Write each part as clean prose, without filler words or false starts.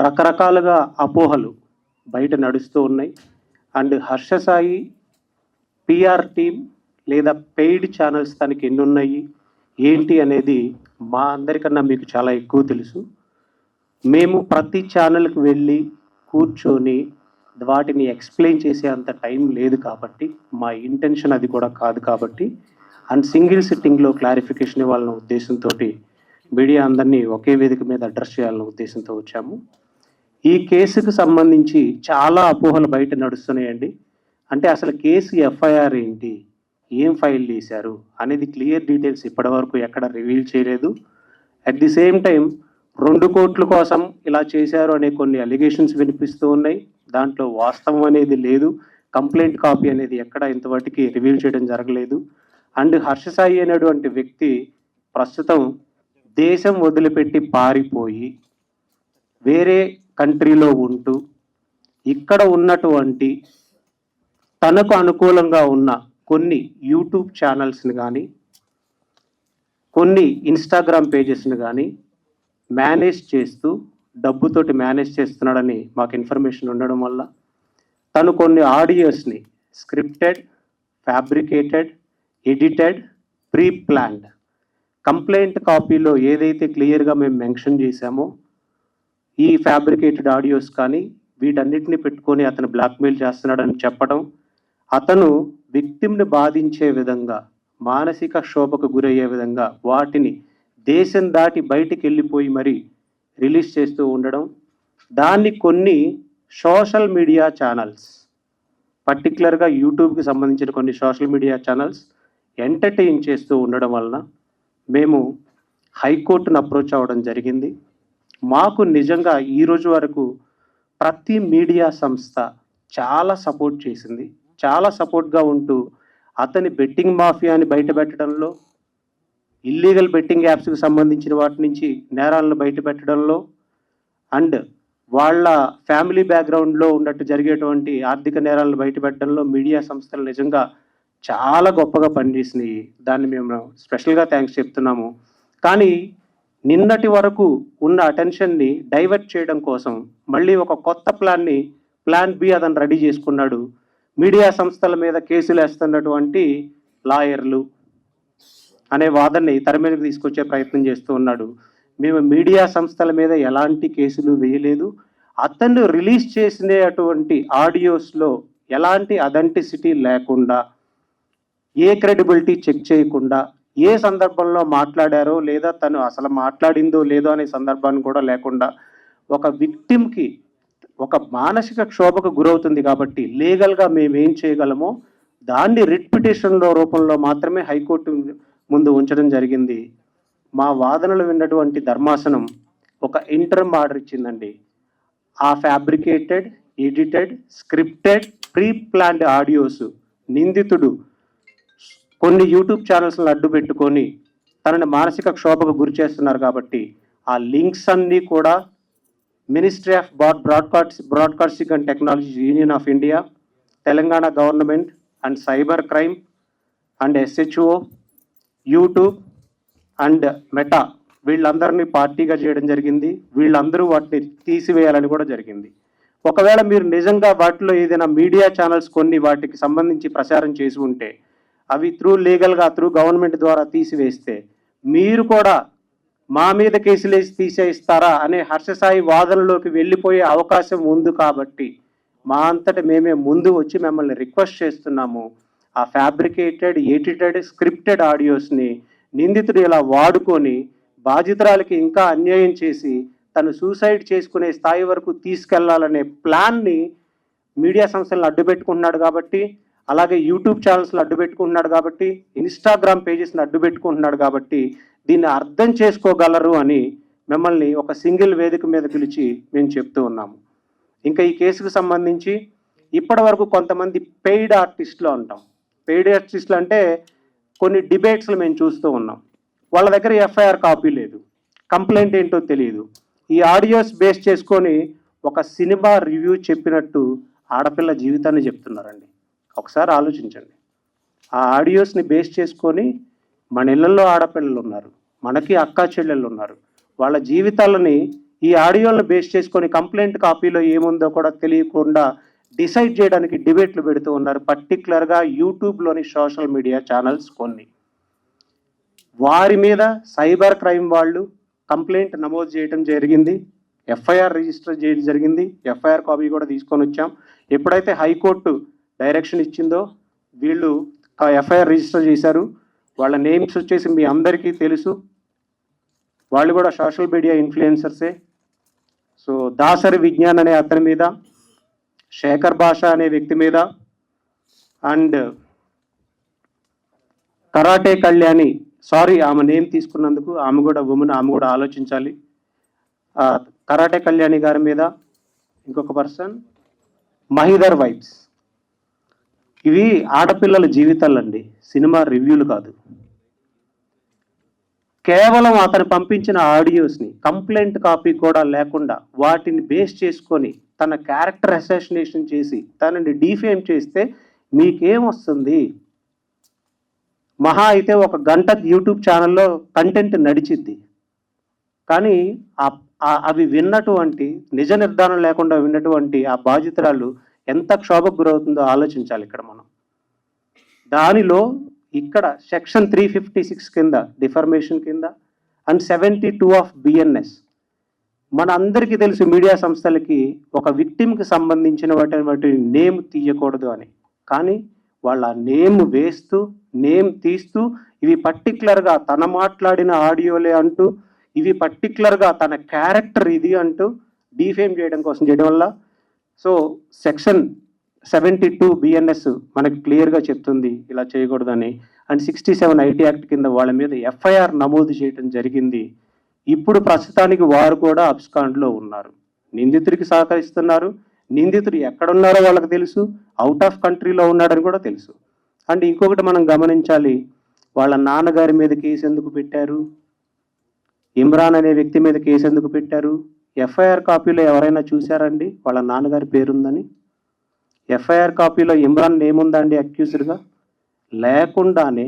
రకరకాలుగా అపోహలు బయట నడుస్తూ ఉన్నాయి. And Harsha Sai PR team లేదా పెయిడ్ ఛానల్స్ తనకి ఎన్ని ఉన్నాయి ఏంటి అనేది మా అందరికన్నా మీకు చాలా ఎక్కువ తెలుసు. మేము ప్రతి ఛానల్కి వెళ్ళి కూర్చొని వాటిని ఎక్స్ప్లెయిన్ చేసే అంత టైం లేదు కాబట్టి, మా ఇంటెన్షన్ అది కూడా కాదు కాబట్టి, అండ్ సింగిల్ సిట్టింగ్లో క్లారిఫికేషన్ ఇవ్వాలన్న ఉద్దేశంతో మీడియా అందరినీ ఒకే వేదిక మీద అడ్రస్ చేయాలన్న ఉద్దేశంతో వచ్చాము. ఈ కేసుకు సంబంధించి చాలా అపోహలు బయట నడుస్తున్నాయండి. అంటే అసలు కేసు ఎఫ్ఐఆర్ ఏంటి, ఏం ఫైల్ చేశారు అనేది క్లియర్ డీటెయిల్స్ ఇప్పటివరకు ఎక్కడ రివీల్ చేయలేదు. అట్ ది సేమ్ టైం 2 కోట్ల కోసం ఇలా చేశారు అనే కొన్ని అలిగేషన్స్ వినిపిస్తూ ఉన్నాయి. దాంట్లో వాస్తవం అనేది లేదు. కంప్లైంట్ కాపీ అనేది ఎక్కడ ఇంతవరకు రివీల్ చేయడం జరగలేదు. అండ్ హర్ష సాయి అనేటువంటి వ్యక్తి ప్రస్తుతం దేశం వదిలిపెట్టి పారిపోయి వేరే కంట్రీలో ఉంటూ ఇక్కడ ఉన్నటువంటి తనకు అనుకూలంగా ఉన్న కొన్ని యూట్యూబ్ ఛానల్స్ని కానీ కొన్ని ఇన్స్టాగ్రామ్ పేజెస్ని కానీ మేనేజ్ చేస్తూ డబ్బుతోటి మేనేజ్ చేస్తున్నాడని మాకు ఇన్ఫర్మేషన్ ఉండడం వల్ల తను కొన్ని ఆడియోస్ని scripted, fabricated, edited, pre planned complaint కాపీలో ఏదైతే క్లియర్గా మేము మెన్షన్ చేశామో ఈ ఫ్యాబ్రికేటెడ్ ఆడియోస్ కానీ వీటన్నిటిని పెట్టుకొని అతను బ్లాక్మెయిల్ చేస్తున్నాడని చెప్పడం, అతను విక్టిమ్ని బాధించే విధంగా మానసిక క్షోభకు గురయ్యే విధంగా వాటిని దేశం దాటి బయటికి వెళ్ళిపోయి మరీ రిలీజ్ చేస్తూ ఉండడం, దాన్ని కొన్ని సోషల్ మీడియా ఛానల్స్ పర్టికులర్గా యూట్యూబ్కి సంబంధించిన కొన్ని సోషల్ మీడియా ఛానల్స్ ఎంటర్టైన్ చేస్తూ ఉండడం వలన మేము హైకోర్టును అప్రోచ్ అవ్వడం జరిగింది. మాకు నిజంగా ఈరోజు వరకు ప్రతి మీడియా సంస్థ చాలా సపోర్ట్ చేసింది. చాలా సపోర్ట్గా ఉంటూ అతని బెట్టింగ్ మాఫియాని బయటపెట్టడంలో, ఇల్లీగల్ బెట్టింగ్ యాప్స్కి సంబంధించిన వాటి నుంచి నేరాలను బయటపెట్టడంలో, అండ్ వాళ్ళ ఫ్యామిలీ బ్యాక్గ్రౌండ్లో ఉన్నట్టు జరిగేటువంటి ఆర్థిక నేరాలను బయటపెట్టడంలో మీడియా సంస్థలు నిజంగా చాలా గొప్పగా పనిచేసినాయి. దాన్ని మేము స్పెషల్గా థ్యాంక్స్ చెప్తున్నాము. కానీ నిన్నటి వరకు ఉన్న అటెన్షన్ని డైవర్ట్ చేయడం కోసం మళ్ళీ ఒక కొత్త ప్లాన్ బి అతను రెడీ చేసుకున్నాడు. మీడియా సంస్థల మీద కేసులు వేస్తున్నటువంటి లాయర్లు అనే వాదనని తెర మీదకి తీసుకొచ్చే ప్రయత్నం చేస్తూ ఉన్నాడు. మేము మీడియా సంస్థల మీద ఎలాంటి కేసులు వేయలేదు. అతను రిలీజ్ చేసినటువంటి ఆడియోస్లో ఎలాంటి అథెంటిసిటీ లేకుండా, ఏ క్రెడిబిలిటీ చెక్ చేయకుండా, ఏ సందర్భంలో మాట్లాడారో లేదా తను అసలు మాట్లాడిందో లేదో అనే సందర్భాన్ని కూడా లేకుండా ఒక విక్టిమ్కి ఒక మానసిక క్షోభకు గురవుతుంది కాబట్టి లీగల్గా మేము ఏం చేయగలమో దాన్ని రిట్ పిటిషన్లో రూపంలో మాత్రమే హైకోర్టు ముందు ఉంచడం జరిగింది. మా వాదనలు విన్నటువంటి ధర్మాసనం ఒక ఇంటర్మ్ ఆర్డర్ ఇచ్చిందండి. ఆ fabricated, edited, scripted, pre planned audios నిందితుడు కొన్ని యూట్యూబ్ ఛానల్స్ని అడ్డు పెట్టుకొని తనని మానసిక క్షోభకు గురి చేస్తున్నారు కాబట్టి ఆ లింక్స్ అన్నీ కూడా ministry of broadcasting and technology union of India, Telangana government and cyber crime and SHO, YouTube and meta వీళ్ళందరినీ పార్టీగా చేయడం జరిగింది. వీళ్ళందరూ వాటిని తీసివేయాలని కూడా జరిగింది. ఒకవేళ మీరు నిజంగా వాటిలో ఏదైనా మీడియా ఛానల్స్ కొన్ని వాటికి సంబంధించి ప్రచారం చేసి ఉంటే అవి లీగల్గా గవర్నమెంట్ ద్వారా తీసివేస్తే మీరు కూడా మా మీద కేసులు వేసి తీసేయిస్తారా అనే హర్ష సాయి వాదనలోకి వెళ్ళిపోయే అవకాశం ఉంది కాబట్టి మా అంతటా మేమే ముందు వచ్చి మిమ్మల్ని రిక్వెస్ట్ చేస్తున్నాము. ఆ ఫ్యాబ్రికేటెడ్, ఎడిటెడ్, స్క్రిప్టెడ్ ఆడియోస్ని నిందితుడు ఇలా వాడుకొని బాధితురాలకి ఇంకా అన్యాయం చేసి తను సూసైడ్ చేసుకునే స్థాయి వరకు తీసుకెళ్లాలనే ప్లాన్ని మీడియా సంస్థలను అడ్డుపెట్టుకుంటున్నాడు కాబట్టి, అలాగే యూట్యూబ్ ఛానల్స్ని అడ్డుపెట్టుకుంటున్నాడు కాబట్టి, ఇన్స్టాగ్రామ్ పేజెస్ని అడ్డుపెట్టుకుంటున్నాడు కాబట్టి దీన్ని అర్థం చేసుకోగలరు అని మిమ్మల్ని ఒక సింగిల్ వేదిక మీద పిలిచి మేము చెప్తూ ఉన్నాము. ఇంకా ఈ కేసుకు సంబంధించి ఇప్పటి వరకు కొంతమంది పెయిడ్ ఆర్టిస్టులు అంటాం. పెయిడ్ ఆర్టిస్టులు అంటే కొన్ని డిబేట్స్లు మేము చూస్తూ ఉన్నాం. వాళ్ళ దగ్గర ఎఫ్ఐఆర్ కాపీ లేదు, కంప్లైంట్ ఏంటో తెలియదు. ఈ ఆడియోస్ బేస్ చేసుకొని ఒక సినిమా రివ్యూ చెప్పినట్టు ఆడపిల్ల జీవితాన్ని చెప్తున్నారండి. ఒకసారి ఆలోచించండి. ఆ ఆడియోస్ని బేస్ చేసుకొని మన ఇళ్లలో ఆడపిల్లలు ఉన్నారు, మనకి అక్కా చెల్లెళ్ళు ఉన్నారు. వాళ్ళ జీవితాలని ఈ ఆడియోలను బేస్ చేసుకొని కంప్లైంట్ కాపీలో ఏముందో కూడా తెలియకుండా డిసైడ్ చేయడానికి డిబేట్లు పెడుతూ ఉన్నారు. పర్టికులర్గా యూట్యూబ్లోని సోషల్ మీడియా ఛానల్స్ కొన్ని. వారి మీద సైబర్ క్రైమ్ వాళ్ళు కంప్లైంట్ నమోదు చేయడం జరిగింది, ఎఫ్ఐఆర్ రిజిస్టర్ చేయడం జరిగింది. ఎఫ్ఐఆర్ కాపీ కూడా తీసుకొని వచ్చాం. ఎప్పుడైతే హైకోర్టు డైరెక్షన్ ఇచ్చిందో వీళ్ళు ఎఫ్ఐఆర్ రిజిస్టర్ చేశారు. వాళ్ళ నేమ్స్ వచ్చేసి మీ అందరికీ తెలుసు, వాళ్ళు కూడా సోషల్ మీడియా ఇన్ఫ్లుయెన్సర్సే. సో దాసరి విజ్ఞాన్ అనే అతని మీద, శేఖర్ భాష అనే వ్యక్తి మీద, అండ్ కరాటే కళ్యాణి, సారీ ఆమె నేమ్ తీసుకున్నందుకు, ఆమె కూడా ఉమెన్, ఆమె కూడా ఆలోచించాలి. కరాటే కళ్యాణి గారి మీద, ఇంకొక పర్సన్ మహిదర్ వైబ్స్. ఇవి ఆడపిల్లల జీవితాలండి, సినిమా రివ్యూలు కాదు. కేవలం అతను పంపించిన ఆడియోస్ని కంప్లైంట్ కాపీ కూడా లేకుండా వాటిని బేస్ చేసుకొని తన క్యారెక్టర్ అసాసినేషన్ చేసి తనని డిఫేమ్ చేస్తే మీకేమొస్తుంది? మహా అయితే ఒక గంట యూట్యూబ్ ఛానల్లో కంటెంట్ నడిచిద్ది, కానీ అవి విన్నటువంటి, నిజ నిర్ధారణ లేకుండా విన్నటువంటి ఆ బాధితురాలు ఎంత క్షోభకు గురవుతుందో ఆలోచించాలి ఇక్కడ మనం. దానిలో ఇక్కడ సెక్షన్ 356 కింద డిఫర్మేషన్ కింద అండ్ 72 ఆఫ్ బిఎన్ఎస్, మన అందరికీ తెలుసు మీడియా సంస్థలకి ఒక విక్టిమ్కి సంబంధించిన వాటి నేమ్ తీయకూడదు అని. కానీ వాళ్ళ నేమ్ వేస్తూ, నేమ్ తీస్తూ, ఇవి పర్టికులర్గా తన మాట్లాడిన ఆడియోలే అంటూ, ఇవి పర్టికులర్గా తన క్యారెక్టర్ ఇది అంటూ డిఫేమ్ చేయడం కోసం చేయడం వల్ల, సో సెక్షన్ 72 బిఎన్ఎస్ మనకి క్లియర్గా చెప్తుంది ఇలా చేయకూడదని. అండ్ 67 ఐటీ యాక్ట్ కింద వాళ్ళ మీద ఎఫ్ఐఆర్ నమోదు చేయడం జరిగింది. ఇప్పుడు ప్రస్తుతానికి వారు కూడా అబ్స్కాండ్లో ఉన్నారు, నిందితుడికి సహకరిస్తున్నారు. నిందితుడు ఎక్కడున్నారో వాళ్ళకి తెలుసు, అవుట్ ఆఫ్ కంట్రీలో ఉన్నాడని కూడా తెలుసు. అండ్ ఇంకొకటి మనం గమనించాలి, వాళ్ళ నాన్నగారి మీద కేసు ఎందుకు పెట్టారు, ఇమ్రాన్ అనే వ్యక్తి మీద కేసు ఎందుకు పెట్టారు? ఎఫ్ఐఆర్ కాపీలో ఎవరైనా చూశారండి వాళ్ళ నాన్నగారి పేరుందని? ఎఫ్ఐఆర్ కాపీలో ఇమ్రాన్ నేమ్ ఉందండి అక్యూజ్డ్గా? లేకుండానే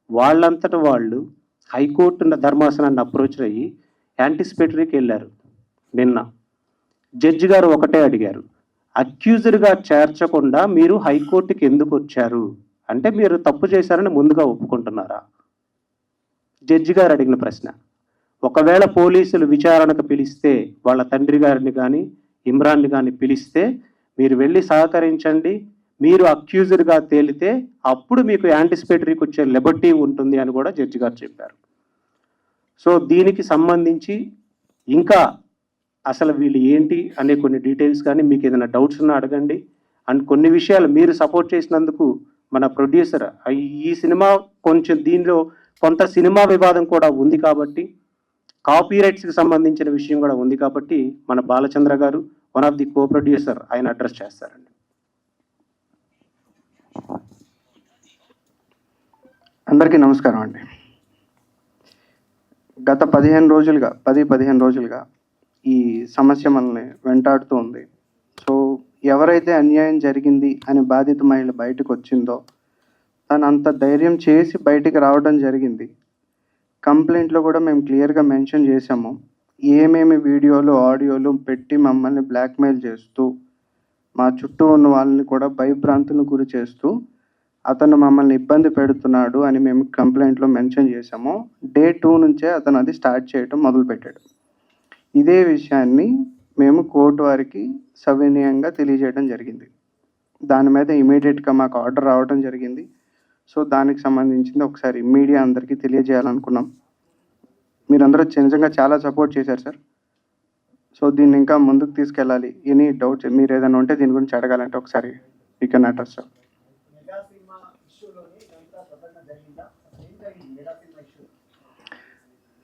వాళ్ళంతట వాళ్ళు హైకోర్టు ధర్మాసనాన్ని అప్రోచ్ అయ్యి యాంటిసిపేటరీకి వెళ్ళారు. నిన్న జడ్జి గారు ఒకటే అడిగారు, అక్యూజ్డ్గా చేర్చకుండా మీరు హైకోర్టుకి ఎందుకు వచ్చారు అంటే మీరు తప్పు చేశారని ముందుగా ఒప్పుకుంటున్నారా? జడ్జి గారు అడిగిన ప్రశ్న. ఒకవేళ పోలీసులు విచారణకు పిలిస్తే, వాళ్ళ తండ్రి గారిని కానీ ఇమ్రాన్ని కానీ పిలిస్తే మీరు వెళ్ళి సహకరించండి, మీరు అక్యూజ్డ్గా తేలితే అప్పుడు మీకు యాంటిసిపేటరీకి వచ్చే లిబర్టీ ఉంటుంది అని కూడా జడ్జి గారు చెప్పారు. సో దీనికి సంబంధించి ఇంకా అసలు వీళ్ళు ఏంటి అనే కొన్ని డీటెయిల్స్ కానీ మీకు ఏదైనా డౌట్స్ ఉన్నా అడగండి. అండ్ కొన్ని విషయాలు మీరు సపోర్ట్ చేసినందుకు మన ప్రొడ్యూసర్, ఈ సినిమా కొంచెం దీనిలో కొంత సినిమా వివాదం కూడా ఉంది కాబట్టి, కాపీ రైట్స్కి సంబంధించిన విషయం కూడా ఉంది కాబట్టి మన బాలచంద్ర గారు, one of the co producer, ఆయన అడ్రస్ చేస్తారండి. అందరికీ నమస్కారం అండి. గత 15 రోజులుగా ఈ సమస్య మనల్ని వెంటాడుతూ ఉంది. సో ఎవరైతే అన్యాయం జరిగింది అని బాధిత మహిళ బయటకు వచ్చిందో తను అంత ధైర్యం చేసి బయటికి రావడం జరిగింది. కంప్లైంట్లో కూడా మేము క్లియర్గా మెన్షన్ చేసాము, ఏమేమి వీడియోలు ఆడియోలు పెట్టి మమ్మల్ని బ్లాక్మెయిల్ చేస్తూ, మా చుట్టూ ఉన్న వాళ్ళని కూడా భయభ్రాంతులకు గురి చేస్తూ అతను మమ్మల్ని ఇబ్బంది పెడుతున్నాడు అని మేము కంప్లైంట్లో మెన్షన్ చేసాము. డే 2 నుంచే అతను అది స్టార్ట్ చేయడం మొదలుపెట్టాడు. ఇదే విషయాన్ని మేము కోర్టు వారికి సవినయంగా తెలియజేయడం జరిగింది. దాని మీద ఇమీడియట్గా మాకు ఆర్డర్ రావడం జరిగింది. సో దానికి సంబంధించింది ఒకసారి మీడియా అందరికీ తెలియజేయాలనుకున్నాం. మీరందరూ నిజంగా చాలా సపోర్ట్ చేశారు సార్. సో దీన్ని ఇంకా ముందుకు తీసుకెళ్ళాలి. ఎనీ డౌట్స్ మీరు ఏదైనా ఉంటే దీని గురించి అడగాలంటే ఒకసారి you can address sir.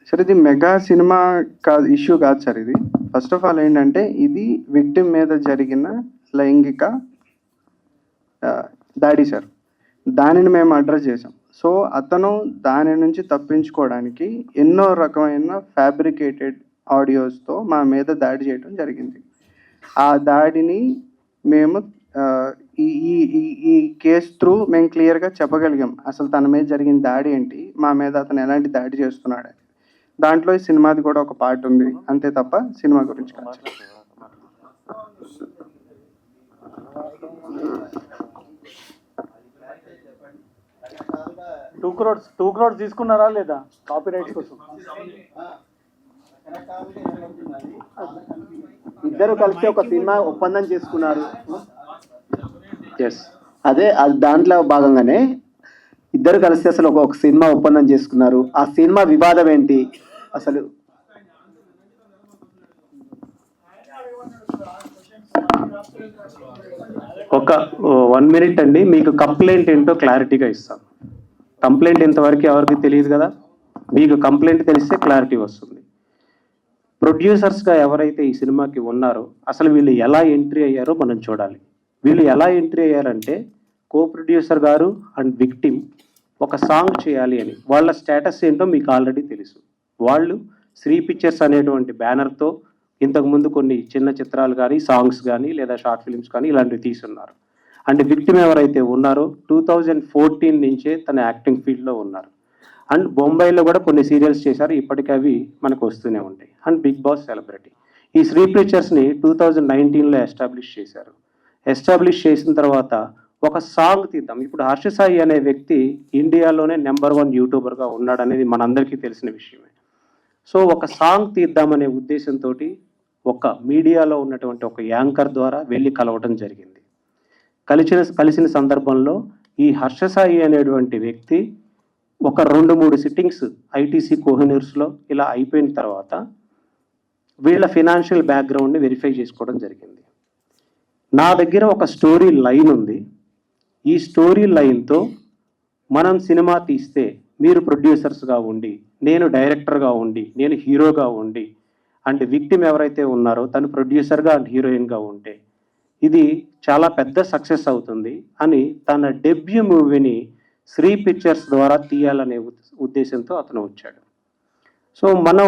Sir ఇది మెగా సినిమా కాదు, ఇష్యూ కాదు సార్. ఇది ఫస్ట్ ఆఫ్ ఆల్ ఏంటంటే ఇది విక్టిమ్ మీద జరిగిన లైంగిక దాడి సార్. దానిని మేము అడ్రస్ చేసాం. సో అతను దాని నుంచి తప్పించుకోవడానికి ఎన్నో రకమైన ఫ్యాబ్రికేటెడ్ ఆడియోస్తో మా మీద దాడి చేయడం జరిగింది. ఆ దాడిని మేము ఈ కేసు త్రూ మేము క్లియర్గా చెప్పగలిగాం అసలు తన మీద జరిగిన దాడి ఏంటి, మా మీద అతను ఎలాంటి దాడి చేస్తున్నాడు. దాంట్లో ఈ సినిమాది కూడా ఒక పార్ట్ ఉంది, అంతే తప్ప సినిమా గురించి కాదు. టూ క్రోడ్స్ తీసుకున్నారా లేదా కాపీ రైట్స్ కోసం? ఇద్దరు కలిసి ఒక సినిమా ఒప్పందం చేసుకున్నారు. ఎస్, అదే అది దాంట్లో భాగంగానే ఇద్దరు కలిసి అసలు ఒక సినిమా ఒప్పందం చేసుకున్నారు. ఆ సినిమా వివాదం ఏంటి అసలు? ఒక 1 minute అండి, మీకు కంప్లైంట్ ఏంటో క్లారిటీగా ఇస్తాను. కంప్లైంట్ ఇంతవరకు ఎవరికి తెలియదు కదా, మీకు కంప్లైంట్ తెలిస్తే క్లారిటీ వస్తుంది. ప్రొడ్యూసర్స్గా ఎవరైతే ఈ సినిమాకి ఉన్నారో అసలు వీళ్ళు ఎలా ఎంట్రీ అయ్యారో మనం చూడాలి. వీళ్ళు ఎలా ఎంట్రీ అయ్యారంటే, కో ప్రొడ్యూసర్ గారు అండ్ విక్టిమ్ ఒక సాంగ్ చేయాలి అని, వాళ్ళ స్టేటస్ ఏంటో మీకు ఆల్రెడీ తెలుసు. వాళ్ళు శ్రీ పిక్చర్స్ అనేటువంటి బ్యానర్తో ఇంతకుముందు కొన్ని చిన్న చిత్రాలు కానీ, సాంగ్స్ కానీ, లేదా షార్ట్ ఫిల్మ్స్ కానీ ఇలాంటివి తీసున్నారు. అండ్ విక్టిమ్ ఎవరైతే ఉన్నారో 2014 నుంచే తన యాక్టింగ్ ఫీల్డ్లో ఉన్నారు. అండ్ బొంబాయిలో కూడా కొన్ని సీరియల్స్ చేశారు, ఇప్పటికీ అవి మనకు వస్తూనే ఉంటాయి. And big boss celebrity. ఈ శ్రీ పిక్చర్స్ని 2019లో ఎస్టాబ్లిష్ చేశారు. ఎస్టాబ్లిష్ చేసిన తర్వాత ఒక సాంగ్ తీద్దాం. ఇప్పుడు హర్ష సాయి అనే వ్యక్తి ఇండియాలోనే నెంబర్ 1 యూట్యూబర్గా ఉన్నాడు అనేది మనందరికీ తెలిసిన విషయమే. సో ఒక సాంగ్ తీద్దామనే ఉద్దేశంతో ఒక మీడియాలో ఉన్నటువంటి ఒక యాంకర్ ద్వారా వెళ్ళి కలవటం జరిగింది. కలిసిన సందర్భంలో ఈ హర్ష సాయి అనేటువంటి వ్యక్తి ఒక 2-3 సిట్టింగ్స్ ఐటీసీ కోహినూర్స్లో ఇలా అయిపోయిన తర్వాత వీళ్ళ ఫినాన్షియల్ బ్యాక్గ్రౌండ్ని వెరిఫై చేసుకోవడం జరిగింది. నా దగ్గర ఒక స్టోరీ లైన్ ఉంది. ఈ స్టోరీ లైన్తో మనం సినిమా తీస్తే మీరు ప్రొడ్యూసర్స్గా ఉండి, నేను డైరెక్టర్గా ఉండి, నేను హీరోగా ఉండి, అండ్ విక్టిమ్ ఎవరైతే ఉన్నారో తను ప్రొడ్యూసర్గా అండ్ హీరోయిన్గా ఉంటే ఇది చాలా పెద్ద సక్సెస్ అవుతుంది అని తన డెబ్యూ మూవీని శ్రీ పిక్చర్స్ ద్వారా తీయాలనే ఉద్దేశంతో అతను వచ్చాడు. సో మనం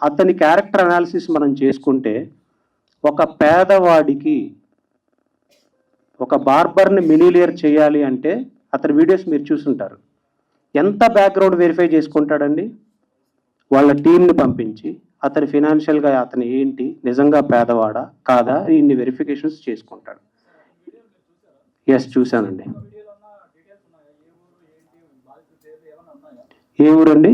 అతని క్యారెక్టర్ అనాలిసిస్ మనం చేసుకుంటే, ఒక పేదవాడికి ఒక బార్బర్ని మిలిలియర్ చేయాలి అంటే అతని వీడియోస్ మీరు చూసుంటారు. ఎంత బ్యాక్గ్రౌండ్ వెరిఫై చేసుకుంటాడండి? వాళ్ళ టీంని పంపించి అతని ఫినాన్షియల్గా అతను ఏంటి, నిజంగా పేదవాడా కాదా, ఇన్ని వెరిఫికేషన్స్ చేసుకుంటాడు. ఎస్, చూశానండి. ఏ ఊరండి?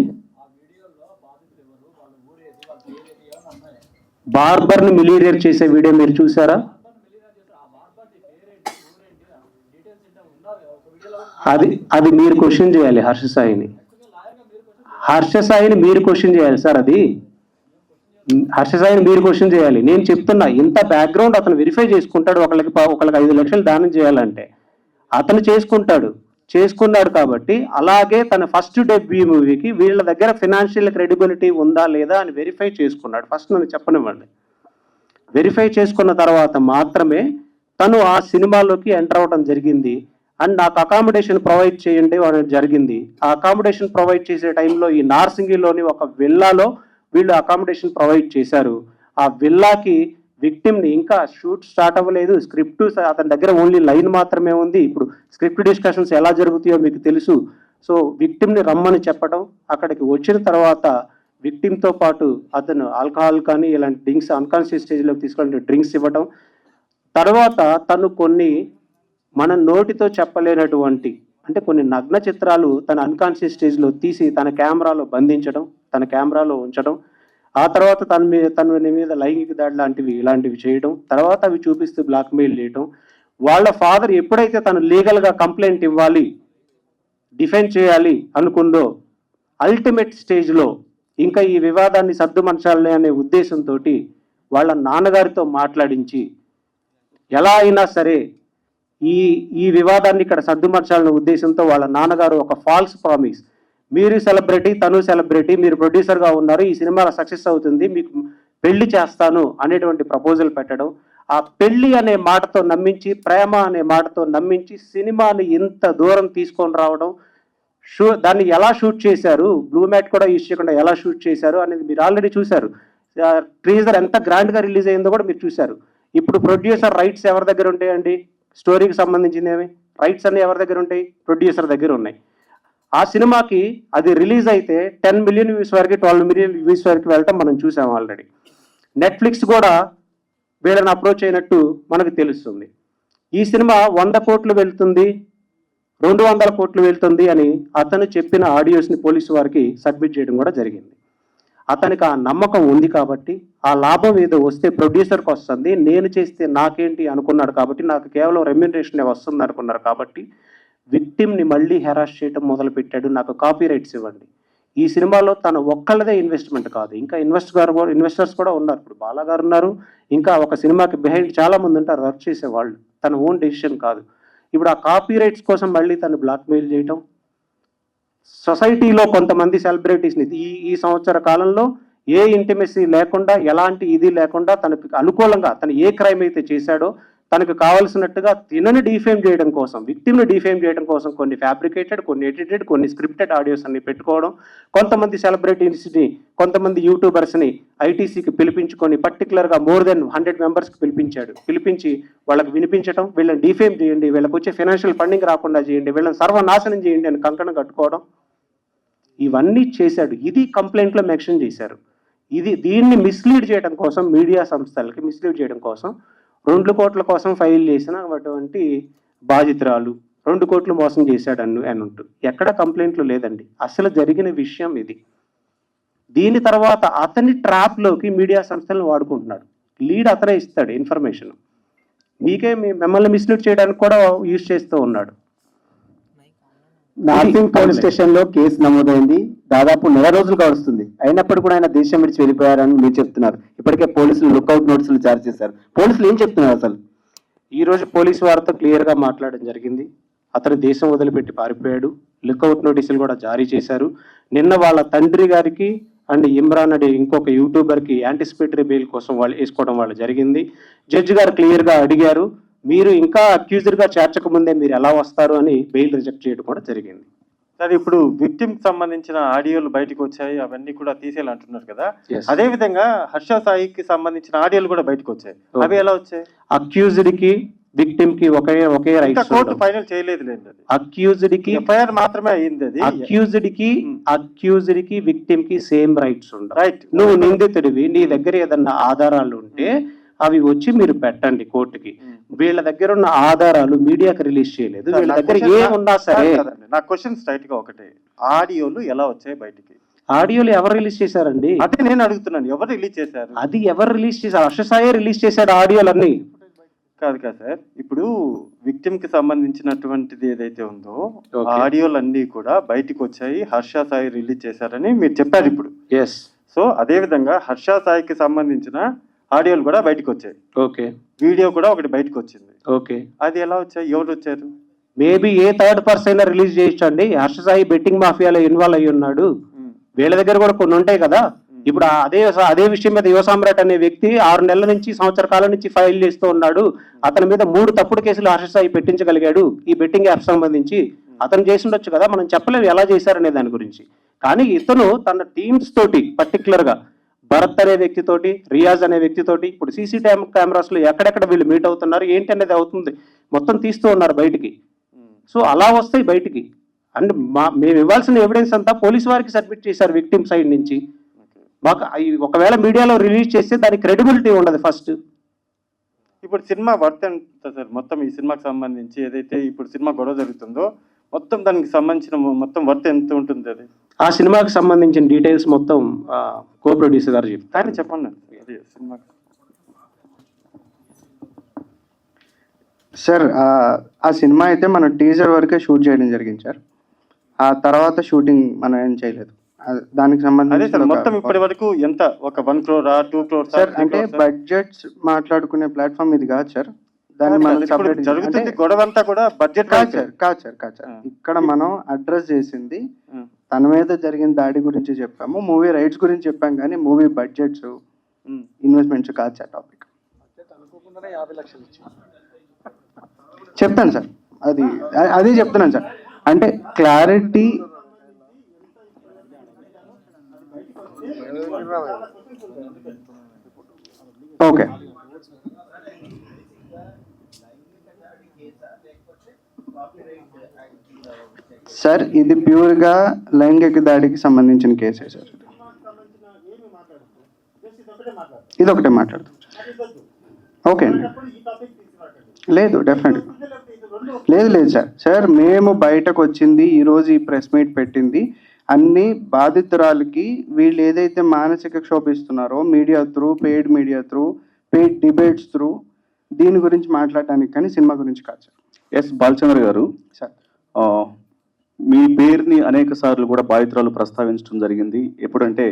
బార్బర్ని మిలియర్ చేసే వీడియో మీరు చూసారా? అది మీరు క్వశ్చన్ చేయాలి హర్ష సాయిని. మీరు క్వశ్చన్ చేయాలి సార్. అది హర్ష సాయిని మీరు క్వశ్చన్ చేయాలి. నేను చెప్తున్నా, ఇంత బ్యాక్గ్రౌండ్ అతను వెరిఫై చేసుకుంటాడు. ఒకళ్ళకి 5 లక్షలు దానం చేయాలంటే అతను చేసుకున్నాడు కాబట్టి, అలాగే తన ఫస్ట్ డెబ్యూ మూవీకి వీళ్ళ దగ్గర ఫినాన్షియల్ క్రెడిబిలిటీ ఉందా లేదా అని వెరిఫై చేసుకున్నాడు. ఫస్ట్ నన్ను చెప్పనివ్వండి. వెరిఫై చేసుకున్న తర్వాత మాత్రమే తను ఆ సినిమాలోకి ఎంటర్ అవ్వడం జరిగింది. అండ్ నాకు అకామిడేషన్ ప్రొవైడ్ చేయండి అనేది జరిగింది. ఆ అకామిడేషన్ ప్రొవైడ్ చేసే టైంలో ఈ నార్సింగిలోని ఒక విల్లాలో వీళ్ళు అకామిడేషన్ ప్రొవైడ్ చేశారు. ఆ విల్లాకి విక్టిమ్ని ఇంకా షూట్ స్టార్ట్ అవ్వలేదు. స్క్రిప్ట్ అతని దగ్గర ఓన్లీ లైన్ మాత్రమే ఉంది. ఇప్పుడు స్క్రిప్ట్ డిస్కషన్స్ ఎలా జరుగుతాయో మీకు తెలుసు. సో విక్టిమ్ని రమ్మని చెప్పడం, అక్కడికి వచ్చిన తర్వాత విక్టిమ్తో పాటు అతను ఆల్కహాల్ కానీ ఇలాంటి డ్రింక్స్ అన్కాన్షియస్ స్టేజ్లోకి తీసుకెళ్ళి డ్రింక్స్ ఇవ్వడం, తర్వాత తను కొన్ని మన నోటితో చెప్పలేనటువంటి అంటే కొన్ని నగ్న చిత్రాలు తన అన్కాన్షియస్ స్టేజ్లో తీసి తన కెమెరాలో బంధించడం, తన కెమెరాలో ఉంచడం, ఆ తర్వాత తన మీద లైంగిక దాడి ఇలాంటివి చేయడం, తర్వాత అవి చూపిస్తూ బ్లాక్మెయిల్ చేయడం. వాళ్ళ ఫాదర్ ఎప్పుడైతే తను లీగల్గా కంప్లైంట్ ఇవ్వాలి, డిఫెండ్ చేయాలి అనుకుందో, అల్టిమేట్ స్టేజ్లో ఇంకా ఈ వివాదాన్ని సర్దుమర్చాలి అనే ఉద్దేశంతో వాళ్ళ నాన్నగారితో మాట్లాడించి ఎలా అయినా సరే ఈ వివాదాన్ని ఇక్కడ సర్దుమర్చాలనే ఉద్దేశంతో వాళ్ళ నాన్నగారు ఒక ఫాల్స్ ప్రామిస్, మీరు సెలబ్రిటీ, తను సెలబ్రిటీ, మీరు ప్రొడ్యూసర్గా ఉన్నారు, ఈ సినిమా సక్సెస్ అవుతుంది, మీకు పెళ్లి చేస్తాను అనేటువంటి ప్రపోజల్ పెట్టడం, ఆ పెళ్లి అనే మాటతో నమ్మించి, ప్రేమ అనే మాటతో నమ్మించి సినిమాని ఇంత దూరం తీసుకొని రావడం, దాన్ని ఎలా షూట్ చేశారు, బ్లూ మ్యాట్ కూడా యూజ్ చేయకుండా ఎలా షూట్ చేశారు అనేది మీరు ఆల్రెడీ చూశారు. ట్రీజర్ ఎంత గ్రాండ్గా రిలీజ్ అయిందో కూడా మీరు చూశారు. ఇప్పుడు ప్రొడ్యూసర్ రైట్స్ ఎవరి దగ్గర ఉంటాయండి? స్టోరీకి సంబంధించినవి రైట్స్ అన్ని ఎవరి దగ్గర ఉంటాయి? ప్రొడ్యూసర్ దగ్గర ఉన్నాయి. ఆ సినిమాకి అది రిలీజ్ అయితే 10 మిలియన్ వ్యూస్ వరకు 12 మిలియన్ వ్యూస్ వరకు వెళ్ళటం మనం చూసాం ఆల్రెడీ. నెట్ఫ్లిక్స్ కూడా వీళ్ళని అప్రోచ్ అయినట్టు మనకు తెలుస్తుంది. ఈ సినిమా 100 కోట్లు వెళ్తుంది, 200 కోట్లు వెళ్తుంది అని అతను చెప్పిన ఆడియోస్ని పోలీసు వారికి సబ్మిట్ చేయడం కూడా జరిగింది. అతనికి ఆ నమ్మకం ఉంది కాబట్టి, ఆ లాభం ఏదో వస్తే ప్రొడ్యూసర్కి వస్తుంది, నేను చేస్తే నాకేంటి అనుకున్నాడు కాబట్టి, నాకు కేవలం రెమ్యూనరేషన్ వస్తుంది అనుకున్నారు కాబట్టి విక్టిమ్ని మళ్ళీ హెరాస్ చేయడం మొదలుపెట్టాడు. నాకు కాపీ రైట్స్ ఇవ్వండి. ఈ సినిమాలో తన ఒక్కళ్ళదే ఇన్వెస్ట్మెంట్ కాదు, ఇంకా ఇన్వెస్టర్స్ కూడా ఉన్నారు. ఇప్పుడు బాలా గారు ఉన్నారు, ఇంకా ఒక సినిమాకి బిహైండ్ చాలా మంది ఉంటారు వర్క్ చేసేవాళ్ళు. తన ఓన్ డెసిషన్ కాదు. ఇప్పుడు ఆ కాపీ రైట్స్ కోసం మళ్ళీ తను బ్లాక్మెయిల్ చేయటం, సొసైటీలో కొంతమంది సెలబ్రిటీస్ని ఈ సంవత్సర కాలంలో ఏ ఇంటిమెసీ లేకుండా, ఎలాంటి ఇది లేకుండా, తనకు అనుకూలంగా తను ఏ క్రైమ్ అయితే చేశాడో తనకు కావాల్సినట్టుగా తినని డిఫేమ్ చేయడం కోసం, విక్టిమ్ని డిఫేమ్ చేయడం కోసం కొన్ని ఫ్యాబ్రికేటెడ్, కొన్ని ఎడిటెడ్, కొన్ని స్క్రిప్టెడ్ ఆడియోస్ అన్ని పెట్టుకోవడం, కొంతమంది సెలబ్రిటీస్ని, కొంతమంది యూట్యూబర్స్ని ఐటీసీకి పిలిపించుకొని పర్టికులర్గా మోర్ దెన్ 100 మెంబర్స్కి పిలిపించి వాళ్ళకి వినిపించడం, వీళ్ళని డిఫేమ్ చేయండి, వీళ్ళకి వచ్చే ఫైనాన్షియల్ ఫండింగ్ రాకుండా చేయండి, వీళ్ళని సర్వనాశనం చేయండి అని కంకణం కట్టుకోవడం, ఇవన్నీ చేశాడు. ఇది కంప్లైంట్లో మెన్షన్ చేశారు. దీన్ని మిస్లీడ్ చేయడం కోసం, మీడియా సంస్థలకి మిస్లీడ్ చేయడం కోసం 2 కోట్ల కోసం ఫైల్ చేసిన అటువంటి బాధితురాలు 2 కోట్లు మోసం చేశాడు అని ఉంటూ ఎక్కడ కంప్లైంట్లు లేదండి. అసలు జరిగిన విషయం ఇది. దీని తర్వాత అతని ట్రాప్లోకి మీడియా సంస్థలను వాడుకుంటున్నాడు. లీడ్ అతనే ఇస్తాడు ఇన్ఫర్మేషన్. మిమ్మల్ని మిస్లీడ్ చేయడానికి కూడా యూజ్ చేస్తూ ఉన్నాడు. నార్సింగ్ పోలీస్ స్టేషన్ లో కేసు నమోదైంది. దాదాపు 9 రోజులు గడుస్తుంది. అయినప్పటికీ కూడా ఆయన దేశం విడిచి వెళ్ళిపోయారని మీరు చెప్తున్నారు. ఇప్పటికే పోలీసులు లుక్అవుట్ నోటీసులు జారీ చేశారు. పోలీసులు ఏం చెప్తున్నారు అసలు? ఈ రోజు పోలీసు వారితో క్లియర్గా మాట్లాడడం జరిగింది. అతను దేశం వదిలిపెట్టి పారిపోయాడు. లుక్అవుట్ నోటీసులు కూడా జారీ చేశారు. నిన్న వాళ్ళ తండ్రి గారికి అండ్ ఇమ్రాన్ అనే ఇంకొక యూట్యూబర్కి యాంటిసిపేటరీ బెయిల్ కోసం వాళ్ళు వేసుకోవడం వాళ్ళు జరిగింది. జడ్జి గారు క్లియర్గా అడిగారు, మీరు ఇంకా అక్యూజ్డ్గా చేర్చక ముందే మీరు ఎలా వస్తారు అని బెయిల్ రిజెక్ట్ చేయడం కూడా జరిగింది. సార్, ఇప్పుడు విక్టిమ్ సంబంధించిన ఆడియోలు బయటకు వచ్చాయి, అవన్నీ కూడా తీసేయాలంటున్నారు కదా. Yes. అదే విధంగా హర్ష సాయికి సంబంధించిన ఆడియోలు కూడా బయటకు వచ్చాయి. అవి ఎలా వచ్చాయి? అక్యూజ్డ్కి విక్టిమ్ కి ఒకే రైట్స్. కోర్టు ఫైనల్ చేయలేదు లేండి. అది అక్యూజ్డ్ కి ఎఫ్ఐఆర్ మాత్రమే అయింది. అది అక్యూజ్డ్ కి విక్టిమ్ కి సేమ్ రైట్స్ ఉండవు. రైట్. నువ్వు నిందితుడివి, నీ దగ్గర ఏదన్నా ఆధారాలు ఉంటే అవి వచ్చి మీరు పెట్టండి కోర్టుకి. వీళ్ళ దగ్గర ఉన్న ఆధారాలు మీడియాకి రిలీజ్ చేయలేదు. వీళ్ళ దగ్గర ఏమున్నా సరే. నా క్వశ్చన్ స్ట్రైట్ గా ఒకటే, ఆడియోలు ఎలా వచ్చాయి బయటికి? ఆడియోలు ఎవరు రిలీజ్ చేశారండి? అదే నేను అడుగుతున్నాను, ఎవరు రిలీజ్ చేశారు? అది ఎవరు రిలీజ్ చేశారు? హర్ష సాయే రిలీజ్ చేశాడు ఆడియోలన్నీ. కాదు సార్, ఇప్పుడు విక్టిమ్ కి సంబంధించినటువంటిది ఏదైతే ఉందో ఆడియోలు అన్ని కూడా బయటికి వచ్చాయి, హర్ష సాయి రిలీజ్ చేశారని మీరు చెప్పారు ఇప్పుడు. ఎస్. సో అదే విధంగా హర్ష సాయికి సంబంధించిన ఆడియోలు కూడా బయటకు వచ్చాయి. ఓకే. వీడియో కూడా ఒకటి బయటకు వచ్చింది. ఓకే. అది ఎలా వచ్చాయి? ఎవరు వచ్చారు? మేబీ ఏ థర్డ్ పర్సన్ అయినా రిలీజ్ చేయొచ్చండి. హర్ష సాయి బెట్టింగ్ మాఫియాలో ఇన్వాల్వ్ అయ్యి ఉన్నాడు. వీళ్ళ దగ్గర కూడా కొన్ని ఉంటాయి కదా. ఇప్పుడు అదే విషయం మీద యువ సామ్రాట్ అనే వ్యక్తి 6 నెలల నుంచి సంవత్సర కాలం నుంచి ఫైల్ చేస్తూ ఉన్నాడు. అతని మీద 3 తప్పుడు కేసులు హర్ష సాయి పెట్టించగలిగాడు ఈ బెట్టింగ్ యాప్ సంబంధించి. అతను చేసి ఉండొచ్చు కదా, మనం చెప్పలేము ఎలా చేశారనే దాని గురించి. కానీ ఇతను తన టీమ్స్ తోటి, పర్టికులర్ గా భరత్ అనే వ్యక్తితోటి, రియాజ్ అనే వ్యక్తితోటి, ఇప్పుడు సీసీ కెమెరాస్ లో ఎక్కడెక్కడ వీళ్ళు మీట్ అవుతున్నారు ఏంటి అనేది అవుతుంది, మొత్తం తీస్తూ ఉన్నారు బయటికి. సో అలా వస్తాయి బయటికి. అండ్ మేము ఇవ్వాల్సిన ఎవిడెన్స్ అంతా పోలీసు వారికి సబ్మిట్ చేశారు విక్టిమ్ సైడ్ నుంచి. మాకు ఒకవేళ మీడియాలో రిలీజ్ చేస్తే దానికి క్రెడిబిలిటీ ఉండదు ఫస్ట్. ఇప్పుడు సినిమా వర్త్ ఎంత సార్? మొత్తం ఈ సినిమాకి సంబంధించి ఏదైతే ఇప్పుడు సినిమా గొడవ జరుగుతుందో మొత్తం దానికి సంబంధించిన మొత్తం వర్త్ ఎంత ఉంటుంది? అది ఆ సినిమాకి సంబంధించిన డీటెయిల్స్ మొత్తం కో ప్రొడ్యూసర్ గారు చెప్తారు. ఆయన చెప్పండి. అది సినిమా సార్, ఆ సినిమా అయితే మనం టీజర్ వరకే షూట్ చేయడం జరిగింది సార్. ఆ తర్వాత షూటింగ్ మనం ఏం చేయలేదు. దానికి సంబంధించి మొత్తం ఇప్పటి వరకు ఎంత? ఒక 1 crore 2 crore సార్? అంటే బడ్జెట్స్ మాట్లాడుకునే ప్లాట్ఫామ్ ఇది కాదు సార్. దాన్ని మనం జరుగుతుంది గొడవ అంతా కూడా బడ్జెట్ కాదు సార్. ఇక్కడ మనం అడ్రస్ చేసింది తన మీద జరిగిన దాడి గురించి చెప్పాము, మూవీ రైట్స్ గురించి చెప్పాం, కానీ మూవీ బడ్జెట్స్ ఇన్వెస్ట్మెంట్స్ కాదు సార్ టాపిక్. అనుకోకుండానే 50 లక్షలు ఇచ్చి చెప్తాను సార్. అది చెప్తున్నాను సార్. అంటే క్లారిటీ. ఓకే. సార్ ఇది ప్యూర్గా లైంగిక దాడికి సంబంధించిన కేసే సార్. ఇది ఒకటే మాట్లాడుతాం. ఓకే అండి. లేదు డెఫినెట్గా లేదు సార్. సార్ మేము బయటకు వచ్చింది ఈరోజు ఈ ప్రెస్ మీట్ పెట్టింది అన్ని బాధితురాలకి వీళ్ళు ఏదైతే మానసిక క్షోభిస్తున్నారో media through, paid media through, paid debates through దీని గురించి మాట్లాడటానికి కానీ సినిమా గురించి కాదు సార్. ఎస్ బాలచంద్ర గారు, సార్ మీ పేరుని అనేక సార్లు కూడా బాధితురాలు ప్రస్తావించడం జరిగింది. ఎప్పుడంటే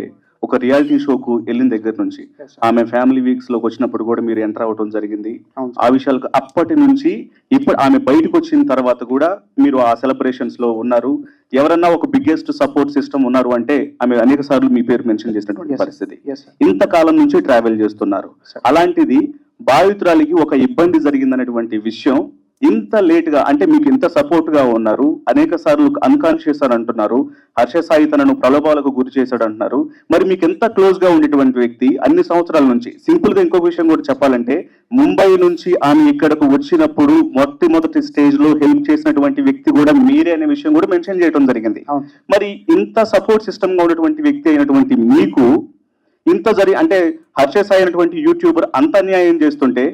ఒక రియాలిటీ షోకు వెళ్ళిన దగ్గర నుంచి ఆమె ఫ్యామిలీ వీక్స్ లోకి వచ్చినప్పుడు కూడా మీరు ఎంటర్ అవ్వడం జరిగింది. ఆ విషయాలకు అప్పటి నుంచి ఇప్పుడు ఆమె బయటకు వచ్చిన తర్వాత కూడా మీరు ఆ సెలబ్రేషన్స్ లో ఉన్నారు. ఎవరన్నా ఒక బిగ్గెస్ట్ సపోర్ట్ సిస్టమ్ ఉన్నారు అంటే ఆమె అనేక సార్లు మీ పేరు మెన్షన్ చేసినటువంటి పరిస్థితి. ఇంతకాలం నుంచి ట్రావెల్ చేస్తున్నారు. అలాంటిది బాధితురాలికి ఒక ఇబ్బంది జరిగిందనేటువంటి విషయం ఇంత లేట్ గా, అంటే మీకు ఇంత సపోర్ట్ గా ఉన్నారు, అనేక సార్లు అన్కాన్షియస్ అని అంటున్నారు, హర్ష సాయి తనను ప్రలోభాలకు గురి చేశాడు అంటున్నారు. మరి మీకు ఎంత క్లోజ్ గా ఉండేటువంటి వ్యక్తి అన్ని సంవత్సరాల నుంచి, సింపుల్ గా ఇంకో విషయం కూడా చెప్పాలంటే ముంబై నుంచి ఆమె ఇక్కడకు వచ్చినప్పుడు మొట్టమొదటి స్టేజ్ లో హెల్ప్ చేసినటువంటి వ్యక్తి కూడా మీరే అనే విషయం కూడా మెన్షన్ చేయడం జరిగింది. మరి ఇంత సపోర్ట్ సిస్టమ్ గా ఉన్నటువంటి వ్యక్తి అయినటువంటి మీకు ఇంత అంటే హర్ష సాయి అయినటువంటి యూట్యూబర్ అంత అన్యాయం చేస్తుంటే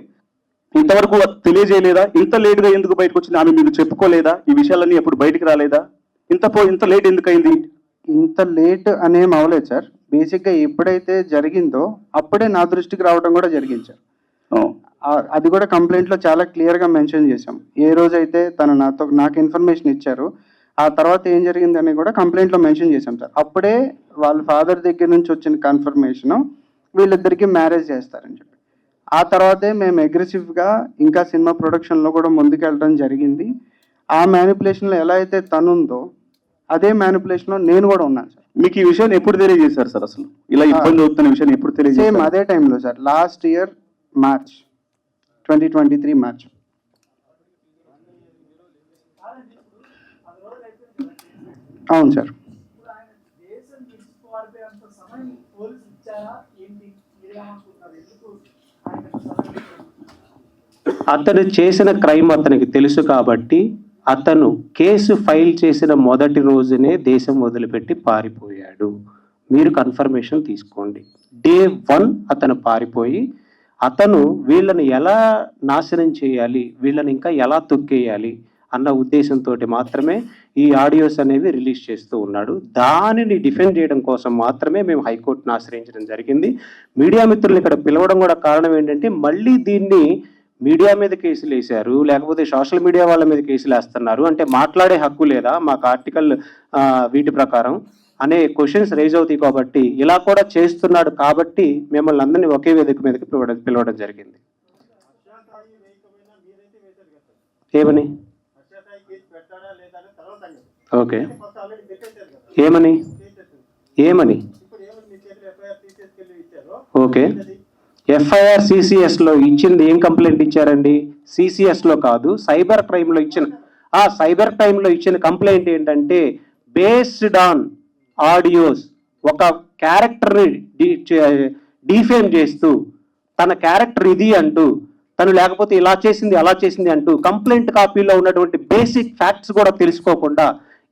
ఇంతవరకు తెలియజేయలేదా? ఇంత లేట్ గా ఎందుకు బయటకు వచ్చింది? ఆమె మీకు చెప్పుకోలేదా? ఈ విషయాలన్నీ ఎప్పుడు బయటకు రాలేదా? ఇంత లేట్ ఎందుకు అయింది? ఇంత లేట్ అనేం అవ్వలేదు సార్. బేసిక్గా ఎప్పుడైతే జరిగిందో అప్పుడే నా దృష్టికి రావడం కూడా జరిగింది సార్. అది కూడా కంప్లైంట్ లో చాలా క్లియర్ గా మెన్షన్ చేశాం. ఏ రోజైతే తను నాకు ఇన్ఫర్మేషన్ ఇచ్చారు ఆ తర్వాత ఏం జరిగింది అని కూడా కంప్లైంట్ లో మెన్షన్ చేశాం సార్. అప్పుడే వాళ్ళ ఫాదర్ దగ్గర నుంచి వచ్చిన కన్ఫర్మేషన్ వీళ్ళిద్దరికి మ్యారేజ్ చేస్తారని చెప్పి ఆ తర్వాతే మేము అగ్రెసివ్గా ఇంకా సినిమా ప్రొడక్షన్లో కూడా ముందుకెళ్ళడం జరిగింది. ఆ మ్యానిపులేషన్లో ఎలా అయితే తనుందో అదే మ్యానిపులేషన్లో నేను కూడా ఉన్నాను సార్. మీకు ఈ విషయం ఎప్పుడు తెలియజేశారు సార్? అసలు ఇలా ఇబ్బంది అవుతున్న విషయం ఎప్పుడు తెలియజేశారు? సేమ్ అదే టైంలో sir, last year March 2023 March. అవును సార్. అతను చేసిన క్రైమ్ అతనికి తెలుసు కాబట్టి అతను కేసు ఫైల్ చేసిన మొదటి రోజునే దేశం వదిలిపెట్టి పారిపోయాడు. మీరు కన్ఫర్మేషన్ తీసుకోండి. డే 1 అతను పారిపోయి అతను వీళ్ళని ఎలా నాశనం చేయాలి, వీళ్ళని ఇంకా ఎలా తొక్కేయాలి అన్న ఉద్దేశంతో మాత్రమే ఈ ఆడియోస్ అనేవి రిలీజ్ చేస్తూ ఉన్నాడు. దానిని డిఫెండ్ చేయడం కోసం మాత్రమే మేము హైకోర్టును ఆశ్రయించడం జరిగింది. మీడియా మిత్రులు ఇక్కడ పిలవడం కూడా కారణం ఏంటంటే మళ్ళీ దీన్ని మీడియా మీద కేసులు వేశారు, లేకపోతే సోషల్ మీడియా వాళ్ళ మీద కేసులు వేస్తున్నారు అంటే మాట్లాడే హక్కు లేదా మాకు ఆర్టికల్ వీటి ప్రకారం అనే క్వశ్చన్స్ రైజ్ అవుతాయి. కాబట్టి ఇలా కూడా చేస్తున్నాడు కాబట్టి మిమ్మల్ని అందరినీ ఒకే వేదిక మీదకి పిలవడం జరిగింది. ఏమని? ఓకే, ఏమని ఓకే. ఎఫ్ఐఆర్ సిసిఎస్ లో ఇచ్చింది ఏం కంప్లైంట్ ఇచ్చారండి? సిసిఎస్ లో కాదు, సైబర్ క్రైమ్ లో ఇచ్చిన సైబర్ క్రైమ్ లో ఇచ్చిన కంప్లైంట్ ఏంటంటే బేస్డ్ ఆన్ ఆడియోస్ ఒక క్యారెక్టర్ని డిఫేమ్ చేస్తూ తన క్యారెక్టర్ ఇది అంటూ తను లేకపోతే ఇలా చేసింది అలా చేసింది అంటూ కంప్లైంట్ కాపీలో ఉన్నటువంటి బేసిక్ ఫ్యాక్ట్స్ కూడా తెలుసుకోకుండా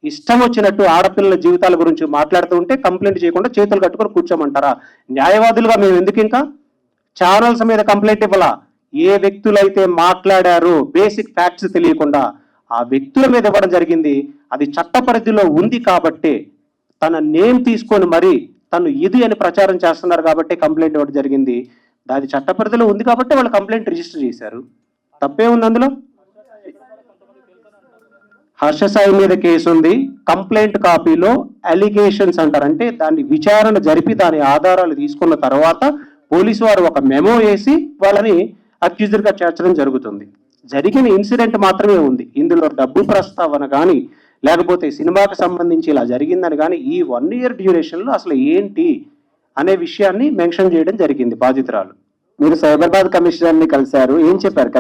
ఇష్టం వచ్చినట్టు ఆడపిల్లల జీవితాల గురించి మాట్లాడుతూ ఉంటే కంప్లైంట్ చేయకుండా చేతులు కట్టుకొని కూర్చోమంటారా? న్యాయవాదులుగా మేము ఎందుకు ఇంకా ఛానల్స్ మీద కంప్లైంట్ ఇవ్వాలా? ఏ వ్యక్తులైతే మాట్లాడారో బేసిక్ ఫ్యాక్ట్స్ తెలియకుండా ఆ వ్యక్తుల మీద ఇవ్వడం జరిగింది. అది చట్ట పరిధిలో ఉంది కాబట్టి తన నేమ్ తీసుకొని మరి తను ఇది అని ప్రచారం చేస్తున్నారు కాబట్టి కంప్లైంట్ ఇవ్వడం జరిగింది. అది చట్ట పరిధిలో ఉంది కాబట్టి వాళ్ళు కంప్లైంట్ రిజిస్టర్ చేశారు. తప్పే ఉంది అందులో? హర్ష సాయి మీద కేసు ఉంది. కంప్లైంట్ కాపీలో అలిగేషన్స్ అంటారు, అంటే దాన్ని విచారణ జరిపి దాని ఆధారాలు తీసుకున్న తర్వాత పోలీసు వారు ఒక మెమో వేసి వాళ్ళని అక్యూజ్డ్గా చేర్చడం జరుగుతుంది. జరిగిన ఇన్సిడెంట్ మాత్రమే ఉంది. ఇందులో డబ్బు ప్రస్తావన కానీ లేకపోతే సినిమాకి సంబంధించి ఇలా జరిగిందని కానీ ఈ 1 year డ్యూరేషన్లో అసలు ఏంటి అనే విషయాన్ని మెన్షన్ చేయడం జరిగింది బాధితురాలు. మీరు సైబరాబాద్ కమిషనర్ని కలిశారు, ఏం చెప్పారు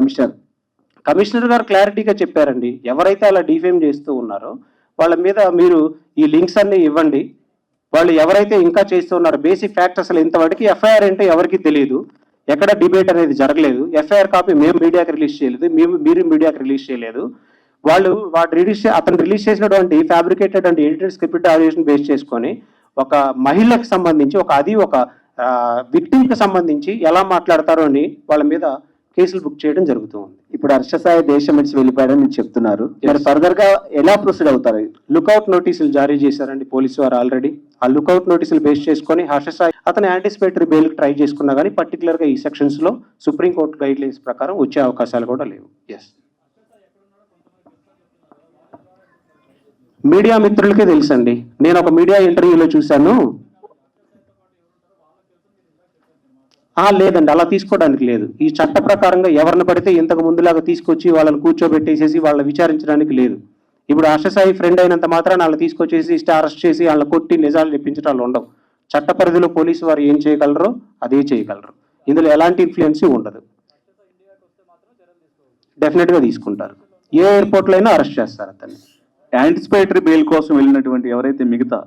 కమిషనర్ గారు క్లారిటీగా చెప్పారండి. ఎవరైతే అలా డిఫేమ్ చేస్తూ ఉన్నారో వాళ్ళ మీద మీరు ఈ లింక్స్ అన్ని ఇవ్వండి. వాళ్ళు ఎవరైతే ఇంకా చేస్తూ ఉన్నారో బేసిక్ ఫ్యాక్ట్ అసలు ఇంతవరకు ఎఫ్ఐఆర్ అంటే ఎవరికి తెలియదు, ఎక్కడ డిబేట్ అనేది జరగలేదు. ఎఫ్ఐఆర్ కాపీ మేము మీడియాకి రిలీజ్ చేయలేదు, మీరు మీడియాకి రిలీజ్ చేయలేదు. అతను రిలీజ్ చేసినటువంటి ఫ్యాబ్రికేటెడ్ అండ్ ఎడిటెడ్ స్క్రిప్ట్ ఆడియోషన్ బేస్ చేసుకొని ఒక మహిళకు సంబంధించి ఒక విక్టిమ్కి సంబంధించి ఎలా మాట్లాడతారో అని వాళ్ళ మీద కేసులు బుక్ చేయడం జరుగుతుంది. ఇప్పుడు హర్ష సాయి దేశం విడిచి వెళ్ళిపోయాడని మీరు చెప్తున్నారు. మరి ఫర్దర్ గా ఎలా ప్రొసీడ్ అవుతారు? లుకౌట్ నోటీసులు జారీ చేశారండి పోలీసు వారు ఆల్రెడీ. ఆ లుకౌట్ నోటీసులు బేస్ చేసుకొని హర్ష సాయి అతను యాంటిసిపేటరీ బెయిల్ ట్రై చేసుకున్నా కానీ పర్టికులర్ గా ఈ సెక్షన్స్ లో సుప్రీంకోర్టు గైడ్ లైన్స్ ప్రకారం వచ్చే అవకాశాలు కూడా లేవు. ఎస్, మీడియా మిత్రులకే తెలుసండి. నేను ఒక మీడియా ఇంటర్వ్యూలో చూశాను. లేదండి, అలా తీసుకోవడానికి లేదు. ఈ చట్ట ప్రకారంగా ఎవరిని పడితే ఇంతకు ముందులాగా తీసుకొచ్చి వాళ్ళని కూర్చోబెట్టేసేసి వాళ్ళని విచారించడానికి లేదు. ఇప్పుడు హర్షసాయి ఫ్రెండ్ అయినంత మాత్రాన వాళ్ళని తీసుకొచ్చేసి అరెస్ట్ చేసి వాళ్ళని కొట్టి నిజాలు చెప్పించడాలు ఉండవు. చట్ట పరిధిలో పోలీసు వారు ఏం చేయగలరో అదే చేయగలరు. ఇందులో ఎలాంటి ఇన్ఫ్లుయెన్స్ ఉండదు. డెఫినెట్గా తీసుకుంటారు. ఏ ఎయిర్పోర్ట్లో అయినా అరెస్ట్ చేస్తారు అతన్ని. యాంటిసిపేటరీ బెయిల్ కోసం వెళ్ళినటువంటి ఎవరైతే మిగతా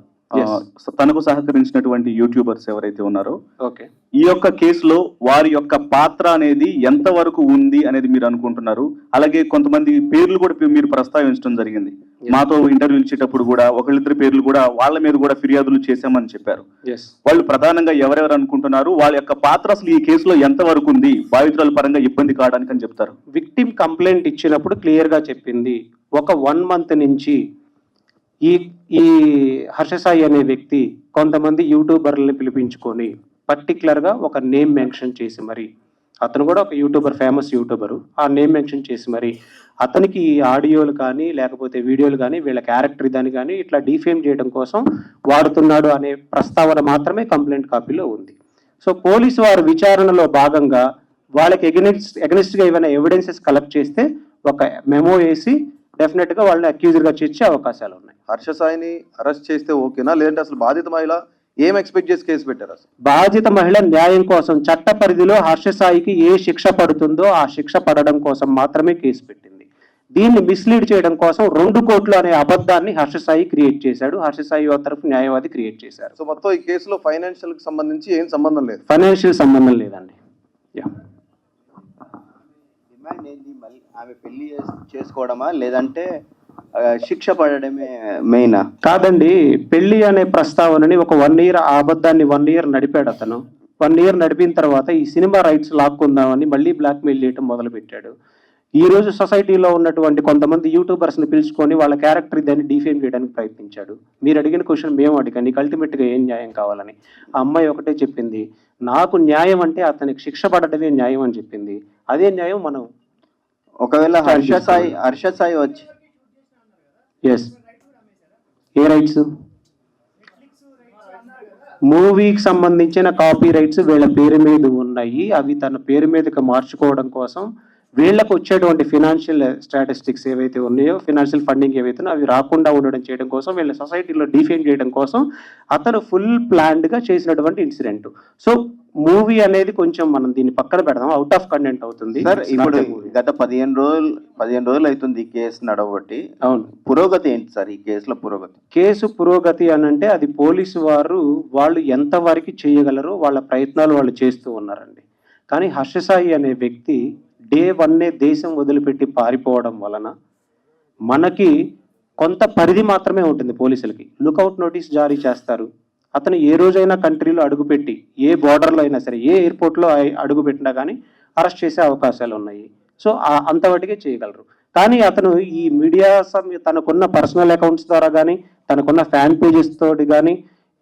తనకు సహకరించినటువంటి యూట్యూబర్స్ ఎవరైతే ఉన్నారో ఓకే, ఈ యొక్క కేసులో వారి యొక్క పాత్ర అనేది ఎంత వరకు ఉంది అనేది మీరు అనుకుంటున్నారు? అలాగే కొంతమంది పేర్లు కూడా మీరు ప్రస్తావించడం జరిగింది. మాతో ఇంటర్వ్యూ ఇచ్చేటప్పుడు కూడా ఒకళ్ళిద్దరి పేర్లు కూడా వాళ్ళ మీద కూడా ఫిర్యాదులు చేశామని చెప్పారు. వాళ్ళు ప్రధానంగా ఎవరెవరు అనుకుంటున్నారు? వాళ్ళ యొక్క పాత్ర అసలు ఈ కేసులో ఎంత వరకు ఉంది? బాధితుల పరంగా ఇబ్బంది కావడానికి అని చెప్తారు. విక్టిమ్ కంప్లైంట్ ఇచ్చినప్పుడు క్లియర్ గా చెప్పింది. ఒక 1 month నుంచి ఈ హర్షసాయి అనే వ్యక్తి కొంతమంది యూట్యూబర్లని పిలిపించుకొని పర్టికులర్గా ఒక నేమ్ మెన్షన్ చేసి మరి, అతను కూడా ఒక యూట్యూబర్, ఫేమస్ యూట్యూబరు, ఆ నేమ్ మెన్షన్ చేసి మరి అతనికి ఈ ఆడియోలు కానీ లేకపోతే వీడియోలు కానీ వీళ్ళ క్యారెక్టర్ దాన్ని కానీ ఇట్లా డిఫేమ్ చేయడం కోసం వాడుతున్నాడు అనే ప్రస్తావన మాత్రమే కంప్లైంట్ కాపీలో ఉంది. సో పోలీసు వారు విచారణలో భాగంగా వాళ్ళకి ఎగనెస్ట్గా ఏమైనా ఎవిడెన్సెస్ కలెక్ట్ చేస్తే ఒక మెమో వేసి డెఫినెట్గా వాళ్ళని అక్యూజర్గా చేర్చే అవకాశాలు ఉన్నాయి. హర్షసాయిని అరెస్ట్ చేస్తే ఓకేనా, లేదంటే అసలు బాధిత మహిళ ఏం ఎక్స్పెక్ట్ చేసి కేసు పెట్టారు? అసలు బాధిత మహిళ న్యాయం కోసం చట్ట పరిధిలో హర్షసాయికి ఏ శిక్ష పడుతుందో ఆ శిక్ష పడడం కోసం మాత్రమే కేసు పెట్టింది. దీన్ని మిస్లీడ్ చేయడం కోసం 2 కోట్లు అనే అబద్ధాన్ని హర్షసాయి క్రియేట్ చేశాడు. హర్షసాయి తరఫు న్యాయవాది క్రియేట్ చేశారు. సో మొత్తం ఈ కేసులో ఫైనాన్షియల్ కి సంబంధించి ఏం సంబంధం లేదు. ఫైనాన్షియల్ సంబంధం లేదండి. డిమాండ్ ఏంటి? మళ్ళీ ఆమె పెళ్లి చేసుకోవడమా లేదంటే శిక్ష పడడమే మెయినా? కాదండి, పెళ్లి అనే ప్రస్తావనని ఒక 1 year ఆ అబద్ధాన్ని 1 year నడిపాడు అతను. 1 year నడిపిన తర్వాత ఈ సినిమా రైట్స్ లాక్కుందామని మళ్ళీ బ్లాక్మెయిల్ చేయడం మొదలు పెట్టాడు. ఈ రోజు సొసైటీలో ఉన్నటువంటి కొంతమంది యూట్యూబర్స్ని పిలుచుకొని వాళ్ళ క్యారెక్టర్ దాన్ని డిఫేమ్ చేయడానికి ప్రయత్నించాడు. మీరు అడిగిన క్వశ్చన్ మేము అడిగాను, నీకు అల్టిమేట్గా ఏం న్యాయం కావాలని. ఆ అమ్మాయి ఒకటే చెప్పింది, నాకు న్యాయం అంటే అతనికి శిక్ష పడటమే న్యాయం అని చెప్పింది. అదే న్యాయం మనం ఒకవేళ హర్షసాయి వచ్చి ఎస్, ఏ రైట్స్? మూవీకి సంబంధించిన కాపీ రైట్స్ వీళ్ళ పేరు మీద ఉన్నాయి. అవి తన పేరు మీదకి మార్చుకోవడం కోసం వీళ్ళకు వచ్చేటువంటి ఫినాన్షియల్ స్టాటిస్టిక్స్ ఏవైతే ఉన్నాయో, ఫినాన్షియల్ ఫండింగ్ ఏవైతే ఉన్నాయో అవి రాకుండా ఉండడం చేయడం కోసం, వీళ్ళ సొసైటీలో డిఫేమ్ చేయడం కోసం అతను ఫుల్ ప్లాన్డ్గా చేసినటువంటి ఇన్సిడెంట్. సో మూవీ అనేది కొంచెం మనం దీన్ని పక్కన పెడదాం, అవుట్ ఆఫ్ కంటెంట్ అవుతుంది. సార్, ఇప్పుడు గత 15 రోజులు అవుతుంది ఈ కేసు నడవబట్టి. అవును, పురోగతి ఏంటి సార్ ఈ కేసులో? కేసు పురోగతి అని అంటే అది పోలీసు వారు వాళ్ళు ఎంతవరకు చేయగలరో వాళ్ళ ప్రయత్నాలు వాళ్ళు చేస్తూ ఉన్నారండి. కానీ హర్షసాయి అనే వ్యక్తి Day 1 దేశం వదిలిపెట్టి పారిపోవడం వలన మనకి కొంత పరిధి మాత్రమే ఉంటుంది. పోలీసులకి లుకౌట్ నోటీస్ జారీ చేస్తారు. అతను ఏ రోజైనా కంట్రీలో అడుగుపెట్టి, ఏ బార్డర్లో అయినా సరే, ఏ ఎయిర్పోర్ట్లో అడుగుపెట్టినా కానీ అరెస్ట్ చేసే అవకాశాలు ఉన్నాయి. సో అంతవరకే చేయగలరు. కానీ అతను ఈ మీడియా తనకున్న పర్సనల్ అకౌంట్స్ ద్వారా కానీ తనకున్న ఫ్యాన్ పేజెస్ తోటి కానీ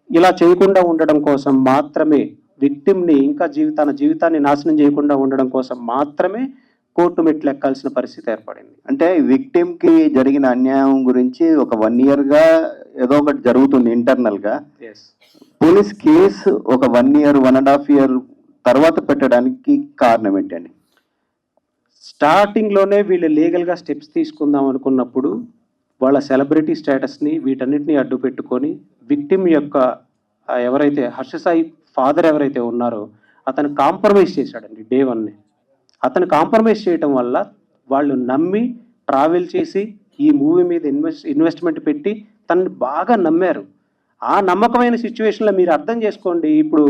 ఇలా చేయకుండా ఉండడం కోసం మాత్రమే, విక్టిమ్ని ఇంకా తన జీవితాన్ని నాశనం చేయకుండా ఉండడం కోసం మాత్రమే కోర్టు మెట్లు ఎక్కాల్సిన పరిస్థితి ఏర్పడింది. అంటే విక్టిమ్ కి జరిగిన అన్యాయం గురించి ఒక 1 year గా ఏదో ఒకటి జరుగుతుంది ఇంటర్నల్ గా. పోలీస్ కేసు ఒక 1 year 1.5 year తర్వాత పెట్టడానికి కారణం ఏంటండి? స్టార్టింగ్లోనే వీళ్ళు లీగల్గా స్టెప్స్ తీసుకుందాం అనుకున్నప్పుడు వాళ్ళ సెలబ్రిటీ స్టేటస్ని వీటన్నిటిని అడ్డు పెట్టుకొని విక్టిమ్ యొక్క ఎవరైతే హర్షసాయి ఫాదర్ ఎవరైతే ఉన్నారో అతను కాంప్రమైజ్ చేశాడండి. Day 1 అతను కాంప్రమైజ్ చేయటం వల్ల వాళ్ళు నమ్మి ట్రావెల్ చేసి ఈ మూవీ మీద ఇన్వెస్ట్మెంట్ పెట్టి తనని బాగా నమ్మారు. ఆ నమ్మకమైన సిచ్యువేషన్లో మీరు అర్థం చేసుకోండి. ఇప్పుడు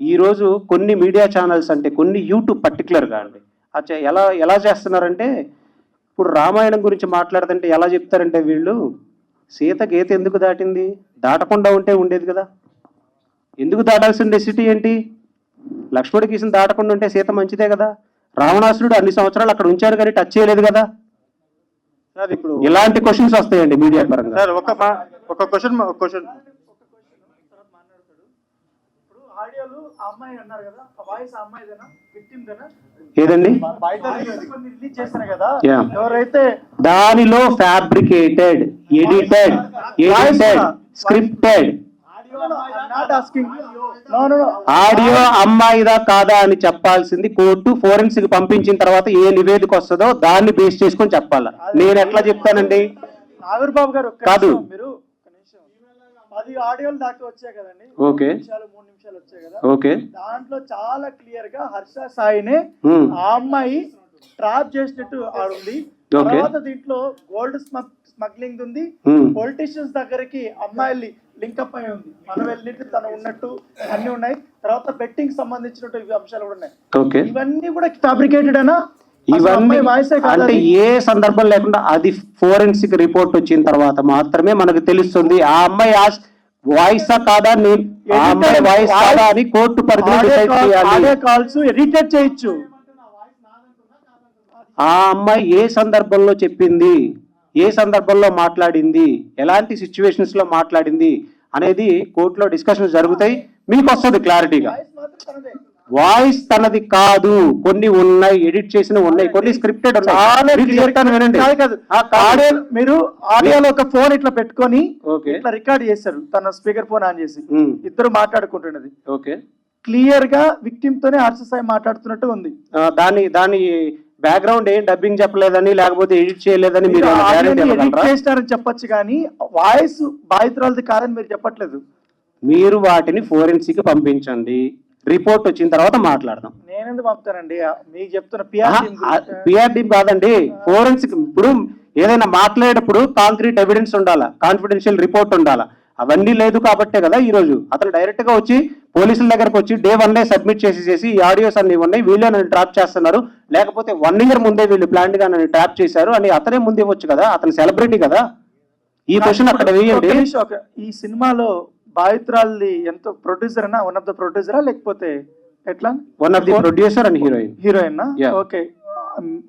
ఈరోజు కొన్ని మీడియా ఛానల్స్ అంటే కొన్ని యూట్యూబ్ పర్టికులర్గా అండి ఎలా చేస్తున్నారంటే ఇప్పుడు రామాయణం గురించి మాట్లాడుతుంటే ఎలా చెప్తారంటే వీళ్ళు సీత గీత ఎందుకు దాటింది, దాటకుండా ఉంటే ఉండేది కదా, ఎందుకు దాటాల్సిన నెసిటీ ఏంటి, లక్ష్మణుడి గీసిన దాటకుండా ఉంటే సీత మంచిదే కదా, రావణాసురుడు అన్ని సంవత్సరాలు అక్కడ ఉంచారు కానీ టచ్ చేయలేదు కదా. సార్ ఇప్పుడు ఇలాంటి క్వశ్చన్స్ వస్తాయండి మీడియా పరంగా. సార్ ఒక క్వశ్చన్ ఆడియోలు ఆ అమ్మాయి అన్నారు కదా, ఆ వాయిస్ ఆ అమ్మాయిదేనా, విక్టిమ్దేనా? ఏదండి బయట కొన్ని రిలీజ్ చేస్తారు కదా, Yeah. ఎవరైతే దానిలో fabricated, edited, scripted not asking, no no no, audio అమ్మాయిదా కాదా అని చెప్పాల్సింది కోర్టు ఫోరెన్సిక్ పంపించిన తర్వాత ఏ నివేదిక వస్తుందో దాన్ని బేస్ చేసుకొని చెప్పాలా. నేను ఎట్లా చెప్తానండి? నాగూర్బాబు గారు ఒక్క కాదు. నిమిషం, మీరు ఒక్క నిమిషం, 10 ఆడియోలు దాకా వచ్చాయి కదండి, ఓకే. 3 నిమిషాలు వచ్చాయి కదా, ఓకే. దాంట్లో చాలా క్లియర్ గా హర్ష సాయినే ఆ అమ్మాయి ట్రాప్ చేసినట్టు ఆడుంది. ఓకే. తర్వాత దీంట్లో గోల్డ్ స్మగ్లింగ్ ఉంది, పొలిటీషియన్స్ దగ్గరికి అమ్మాయిల్ని లింకప్ అయి ఉంది, మనం వెళ్ళినట్టు తను ఉన్నట్టు అన్ని ఉన్నాయి. తర్వాత బెట్టింగ్ సంబంధించినట్టు ఇవి అంశాలు కూడా ఉన్నాయి. ఓకే. ఇవన్నీ కూడా ఫ్యాబ్రికేటెడ్ అనా? ఇవన్నీ వాయిసే కాదు అంటే అది? ఏ సందర్భం లేకుండా అది ఫోరెన్సిక్ రిపోర్ట్ వచ్చిన తర్వాత మాత్రమే మనకు తెలుస్తుంది ఆ అమ్మాయి వాయిసా కాదా, ఆ అమ్మాయి వాయిస్ కాదా అని కోర్టు పరిధిలో డిసైడ్ చేయాలి. ఆడియో కాల్స్ ఎడిట్ చేయొచ్చు. ఆ అమ్మాయి ఏ సందర్భంలో చెప్పింది, ఏ సందర్భంలో మాట్లాడింది, ఎలాంటి సిచ్యువేషన్స్ లో మాట్లాడింది అనేది కోర్టులో డిస్కషన్ జరుగుతాయి, మీకు వస్తుంది క్లారిటీగా. వాయిస్ తనది కాదు, కొన్ని ఉన్నాయి, ఎడిట్ చేసిన ఉన్నాయి, కొన్ని స్క్రిప్టెడ్ ఉన్నాయి. వినండి. ఆడియో మీరు ఆడియోలో ఒక ఫోన్ ఇట్లా పెట్టుకొని ఓకే. ఇట్లా రికార్డ్ చేశారు, తన స్పీకర్ ఫోన్ ఆన్ చేసి ఇద్దరు మాట్లాడుకుంటున్నది. ఓకే. క్లియర్ గా విక్టిమ్ తోనే హర్ష సాయి మాట్లాడుతున్నట్టు ఉంది. దాని బ్యాక్గ్రౌండ్ ఏం డబ్బింగ్ చెప్పలేదని లేకపోతే ఎడిట్ చేయలేదని మీరు ఎడిట్ చేసినారని చెప్పొచ్చు కానీ వాయిస్ బాధితురాలది కాదని మీరు చెప్పట్లేదు. మీరు వాటిని ఫోరెన్సిక్ పంపించండి, రిపోర్ట్ వచ్చిన తర్వాత మాట్లాడదాం. నేనెందుకు పంపుతానండి, మీకు చెప్తున్న పిఆర్ టీమ్ కాదండి, ఫోరెన్సిక్. ఇప్పుడు ఏదైనా మాట్లాడేటప్పుడు కాంక్రీట్ ఎవిడెన్స్ ఉండాలా, కాన్ఫిడెన్షియల్ రిపోర్ట్ ఉండాలా, అవన్నీ లేదు కాబట్టే కదా ఈ రోజు అతను డైరెక్ట్ గా వచ్చి పోలీసుల దగ్గరకు వచ్చి Day 1 సబ్మిట్ చేసి ఈ ఆడియోస్ అన్ని ఉన్నాయి, వీళ్ళే నన్ను ట్రాప్ చేస్తున్నారు, లేకపోతే 1 year ముందే వీళ్ళు ప్లాంట్ గా నన్ను ట్రాప్ చేశారు అని అతనే ముందు ఇవ్వచ్చు కదా, అతను సెలబ్రిటీ కదా. ఈ క్వశ్చన్ అక్కడ వేయండి. ఈ సినిమాలో బాధితురాలి ఎంతో ప్రొడ్యూసర్ అన్నా, వన్ ఆఫ్ ద ప్రొడ్యూసరా లేకపోతే ఎట్లా? One of the producer and heroine. Okay.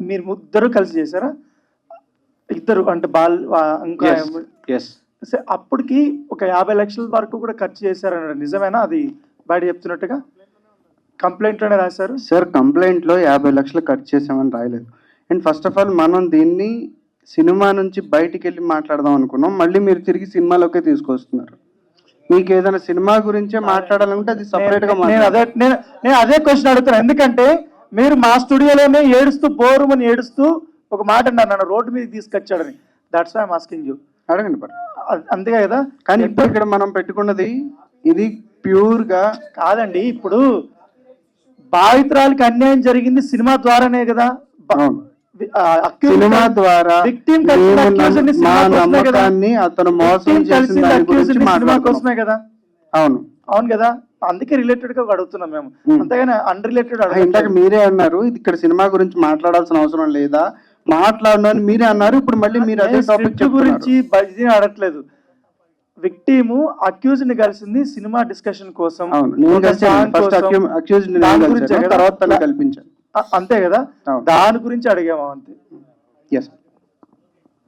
మీరు ఇద్దరు కలిసి చేశారా? ఇద్దరు అంటే ఇంకా అప్పటికి ఒక 50 లక్షల వరకు కూడా ఖర్చు చేశారన్న నిజమేనా? అది బయట చెప్తున్నట్టుగా కంప్లైంట్ లోనే రాశారు. సార్ కంప్లైంట్ లో 50 లక్షలు ఖర్చు చేసామని రాయలేదు. అండ్ ఫస్ట్ ఆఫ్ ఆల్ మనం దీన్ని సినిమా నుంచి బయటికి వెళ్ళి మాట్లాడదాం అనుకున్నాం, మళ్ళీ మీరు తిరిగి సినిమాలోకే తీసుకొస్తున్నారు. మీకు ఏదైనా సినిమా గురించే మాట్లాడాలంటే అది సపరేట్ గా నేను అదే క్వశ్చన్ అడుగుతాను. ఎందుకంటే మీరు మా స్టూడియోలోనే ఏడుస్తూ బోరుమని ఏడుస్తూ ఒక మాట అన్నారు, నన్ను రోడ్డు మీద తీసుకొచ్చాడని. That's why I am asking you. అడగండి అంతేగా కదా. కానీ ఇప్పుడు ఇక్కడ మనం పెట్టుకున్నది ఇది ప్యూర్ గా కాదండి. ఇప్పుడు బాధితురాలకి అన్యాయం జరిగింది సినిమా ద్వారానే కదా. సినిమా ద్వారా అతను మోసం చేసిన సినిమా కోసమే కదా. అవును అవును కదా, అందుకే రిలేటెడ్ గా అడుగుతున్నాం మేము, అంతేగాని అన్రిలేటెడ్. ఇందాక మీరే అన్నారు ఇది ఇక్కడ సినిమా గురించి మాట్లాడాల్సిన అవసరం లేదా, మాట్లాడను మీరే అన్నారు. ఇప్పుడు మళ్ళీ మీరు అదే టాపిక్ గురించి అడగట్లేదు. విక్టిమ్ అక్యూజ్ ని కలిసింది సినిమా డిస్కషన్ కోసం, తర్వాత కల్పించాను అంతే కదా, దాని గురించి అడిగాము అంతే. ఎస్